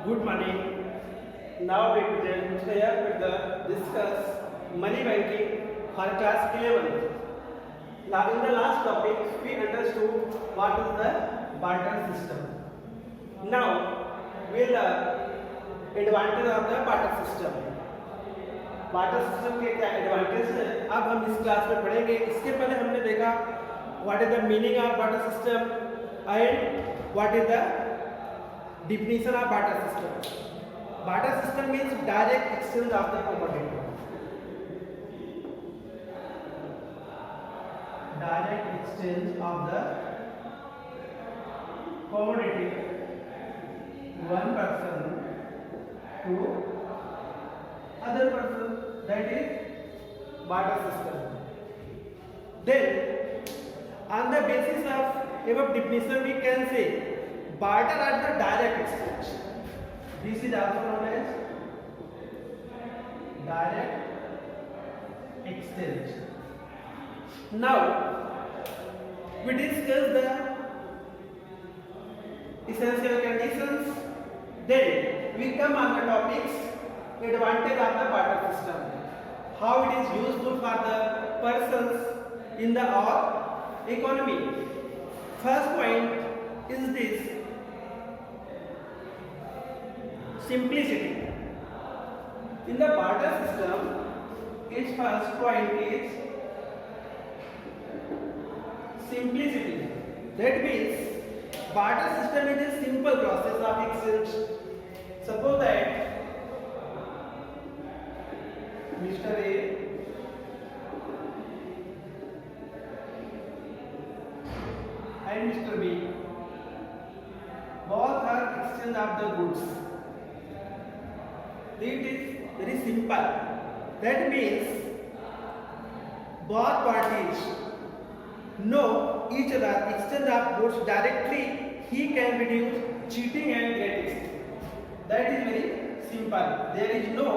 Good morning. Now we present here with the discuss money banking for class 11. Now in the last topic we understood what is the barter system. Now we learn advantage of the barter system. Barter system के क्या advantage है अब हम इस class में पढ़ेंगे। इसके पहले हमने देखा what is the meaning of barter system and what is the definition of barter system. Barter system means direct exchange of the commodity. Direct exchange of the commodity one person to other person, that is barter system. Then on the basis of above definition we can say barter are the direct exchange. This is also known as direct exchange. Now we discuss the essential conditions. Then we come on the topics advantage of the barter system. How it is useful for the persons in the our economy. First point is this. Simplicity. In the barter system, its first point is simplicity. That means barter system is a simple process of exchange. Suppose that Mr. A and Mr. B both are exchange of the goods. It is very simple. That means both parties know each other, exchange of goods directly. He can reduce cheating and getting. That is very simple. There is no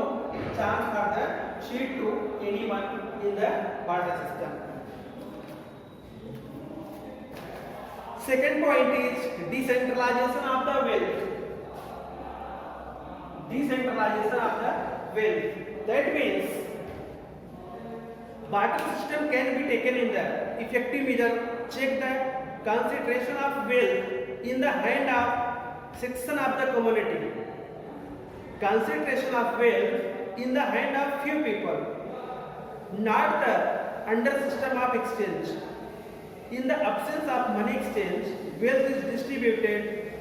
chance for the cheat to anyone in the barter system. Second point is decentralization of the wealth. Decentralization of the wealth. That means barter system can be taken in the effective measure. Check the concentration of wealth in the hand of section of the community. Concentration of wealth in the hand of few people, not the under system of exchange. In the absence of money exchange, wealth is distributed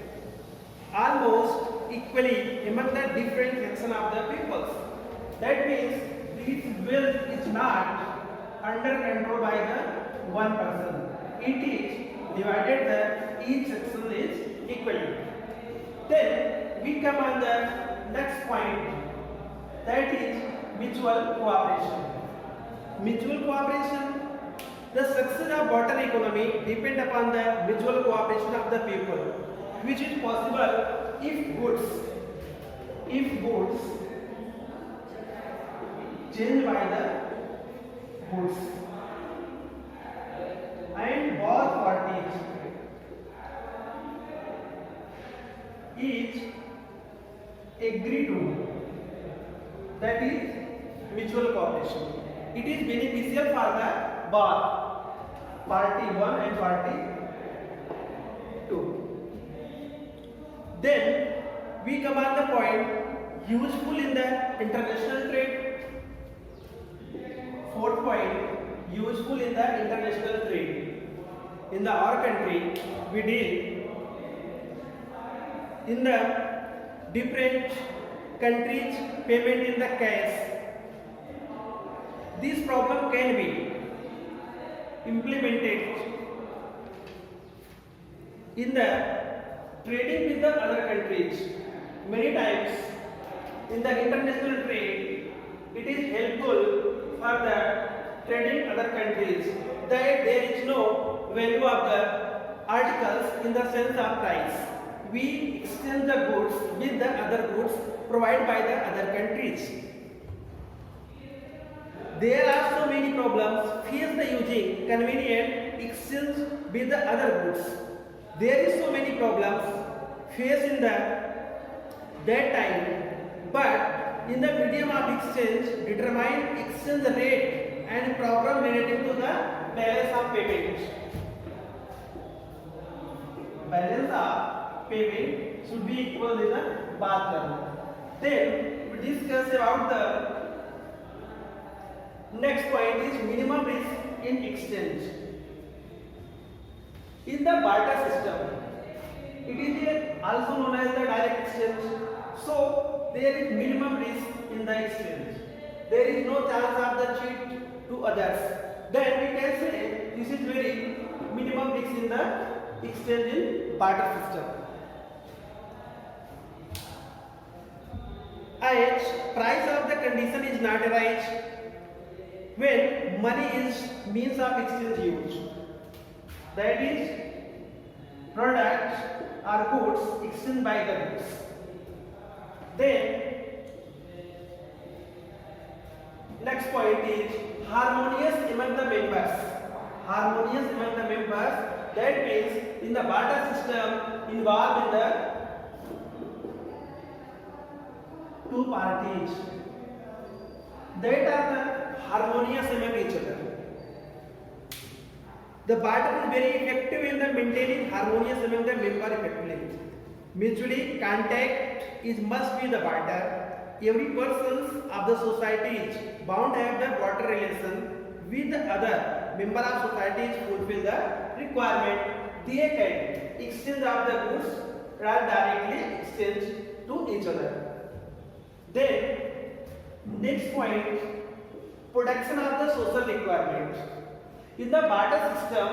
almost equally among the different section of the peoples. That means this wealth is not under control by the one person. It is divided the each section is equally. Then we come on the next point, that is mutual cooperation. Mutual cooperation. The success of barter economy depend upon the mutual cooperation of the people, which is possible if goods changed by the goods and both parties each agree to, that is mutual cooperation. It is beneficial for the both party 1 and party 2. Then we come on the point useful in the international trade. Fourth point, useful in the international trade. In the our country we deal in the different countries payment in the cash. This problem can be implemented in the trading with the other countries. Many times in the international trade it is helpful for the trading other countries that there is no value of the articles in the sense of price. We exchange the goods with the other goods provided by the other countries. There are so many problems faced by using convenient exchange with the other goods. There is so many problems faced in the that time, but in the medium of exchange determine exchange rate and problem relating to the balance of payment. Balance of payment should be equal in the baat karna. Then we discuss about the next point is minimum risk in exchange. In the barter system, it is also known as the direct exchange. So there is minimum risk in the exchange. There is no chance of the cheat to others. Then we can say this is very minimum risk in the exchange in barter system. H, price of the condition is not arise when money is means of exchange used. That is, products or goods exchanged by the goods. Then next point is harmonious among the members. Harmonious among the members. That means in the barter system involved in the two parties that are the harmonious among each other. The barter is very effective in the maintaining harmonious among the member effectively. Mutually contact is must be the barter. Every person of the society is bound to have the barter relation with the other member of society to fulfill the requirement. They can exchange of the goods or directly exchange to each other. Then next point, production of the social requirements. In the barter system,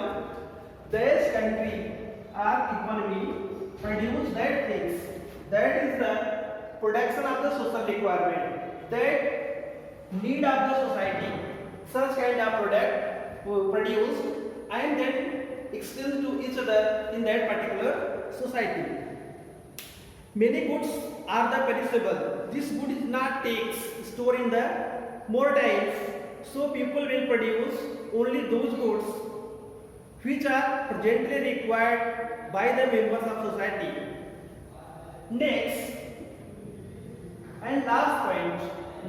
this country or economy produce that things, that is the production of the social requirement, that need of the society, such kind of product produced and then exchanged to each other in that particular society. Many goods are the perishable. This good is not takes store in the more times, so people will produce only those goods which are presently required by the members of society. Next and last point,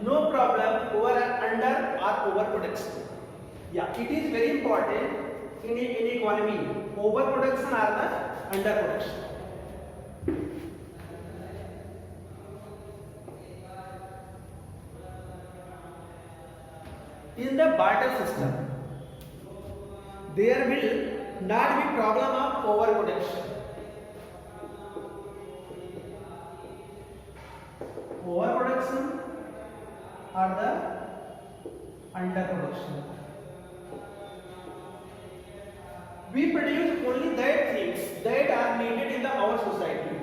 no problem over under or overproduction. Yeah, it is very important in economy. Overproduction or the underproduction. In the barter system, there will not be problem of overproduction. Overproduction or the underproduction. We produce only that things that are needed in our society,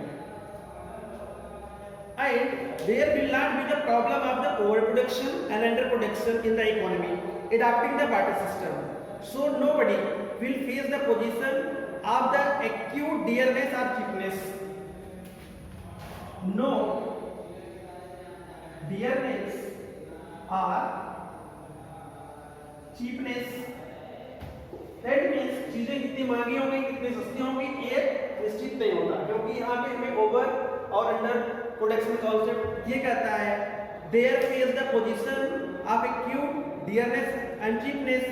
and there will not be the problem of the overproduction and underproduction in the economy adopting the barter system. So nobody will face the position of the acute dearness or cheapness. No dearness or cheapness. That means चीजें कितनी महंगी होंगी कितनी सस्ती होंगी ये निश्चित नहीं होता, क्योंकि यहाँ पे हमें ओवर और अंडर प्रोडक्शन कॉन्सेप्ट ये कहता है their face the position of acute dearness and cheapness,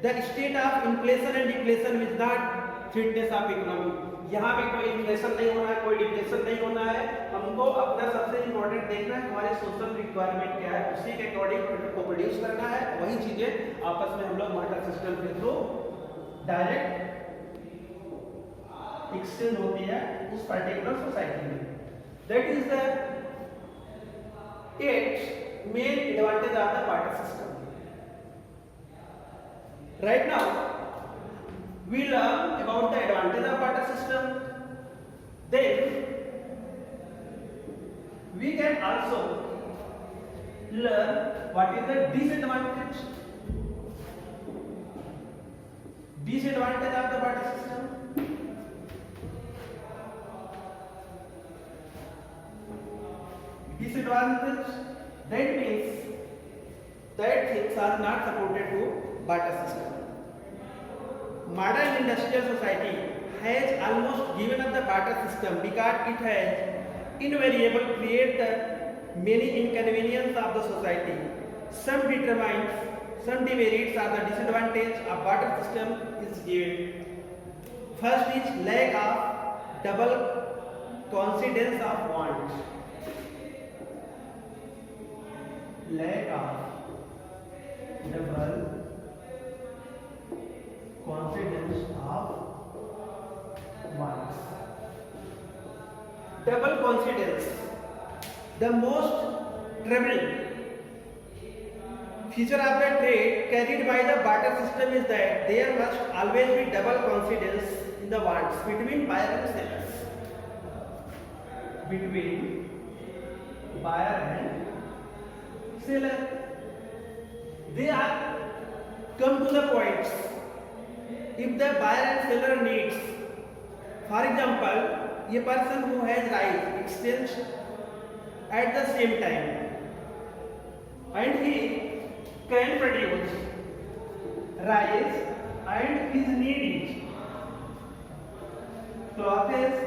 the state of inflation and deflation which not fitness of economy. यहाँ पे कोई इन्फ्लेशन नहीं होना है, कोई डिफ्लेशन नहीं होना है. हमको अपना सबसे इम्पोर्टेंट देखना है हमारे सोशल रिक्वायरमेंट क्या है, उसी के अकॉर्डिंग प्रोडक्ट को प्रोड्यूस करना है. वही चीजें आपस में हम लोग बार्टर सिस्टम के थ्रू डायरेक्ट एक्सचेंज होती है उस पर्टिकुलर सोसाइटी में. That is the 8 main advantage of the barter system. Right now we learn about the advantage of barter system. Then we can also learn what is the disadvantage of the barter system. Disadvantage, that means that things are not supported to barter system. Modern industrial society has almost given up the barter system because it has invariable create the many inconvenience of the society. Some demerits are the disadvantage of barter system is given. First is lack of double coincidence of want. Lack of double coincidence of wants. Double coincidence. The most troubling feature of the trade carried by the barter system is that there must always be double coincidence in the wants between buyer and sellers. Between buyer and seller. They are come to the points. If the buyer and seller needs, for example, a person who has rice exchange at the same time and he can produce rice and his need is clothes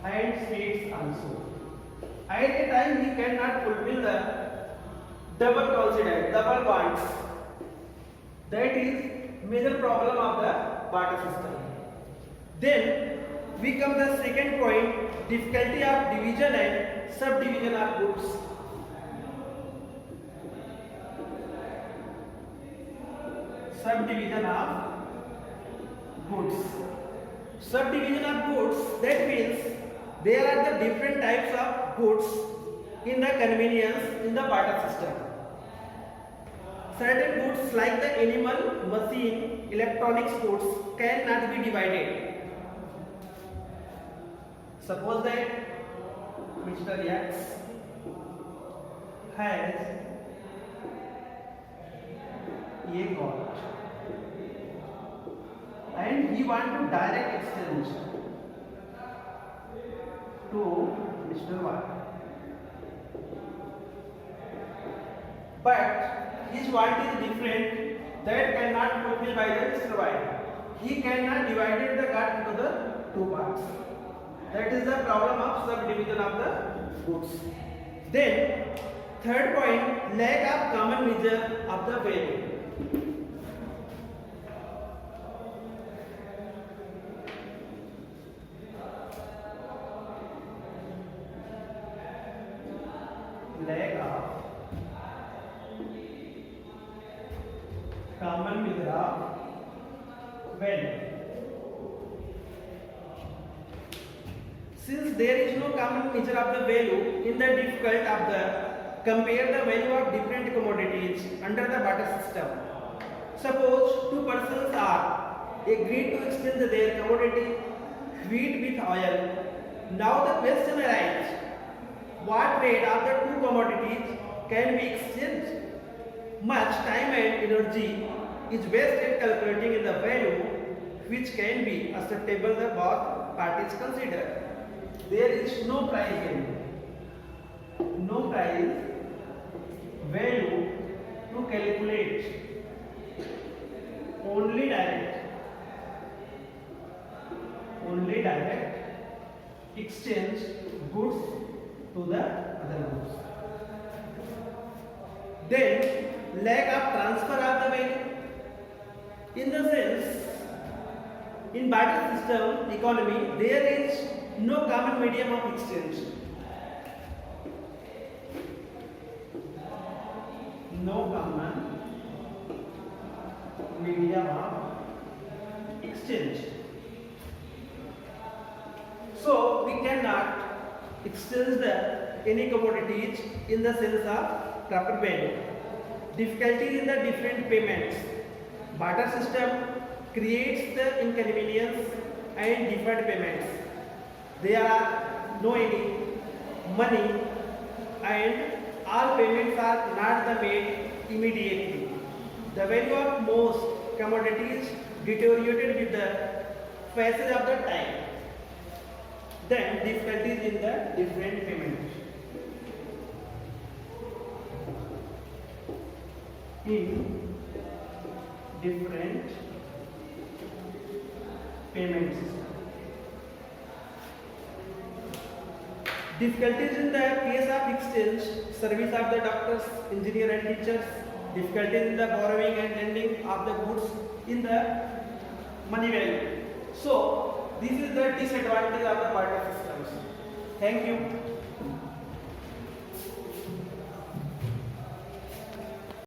and sweets also. At a time he cannot fulfill the double coincidence, double wants. That is major problem of the barter system. Then we come the second point, difficulty of division and subdivision of goods. Subdivision of goods. Subdivision of goods, that means there are the different types of goods in the convenience in the barter system. Certain goods like the animal, machine, electronics goods cannot be divided. Suppose that Mr. X has a got and he want to direct exchange to Mr. Y. But his want is different, that cannot fulfill by the Mr. Y. He cannot divide the cart into the two parts. That is the problem of subdivision of the goods. Then, third point, lack of common measure of the value. Lack of common measure of value. Since there is no common measure of the value, in the difficult of the compare the value of different commodities under the barter system. Suppose two persons are agreed to exchange their commodity wheat with oil. Now the question arises, what trade of the two commodities can be exchanged? Much time and energy is wasted calculating in the value which can be acceptable the both parties consider. There is no price value. No price value to calculate. Only direct exchange goods to the other goods. Then lack of transfer of the value. In the sense, in barter system economy, there is no common medium of exchange. No common medium of exchange. So we cannot exchange any commodities in the sense of proper value. Difficulties in the different payments. Barter system creates the inconvenience and deferred payments. There are no any money and all payments are not made immediately. The value of most commodities deteriorated with the passage of the time. Then difficulties in the different payments. In different payment system. Difficulties in the case of exchange, service of the doctors, engineer and teachers, difficulties in the borrowing and lending of the goods in the money value. So, this is the disadvantage of the barter systems. Thank you.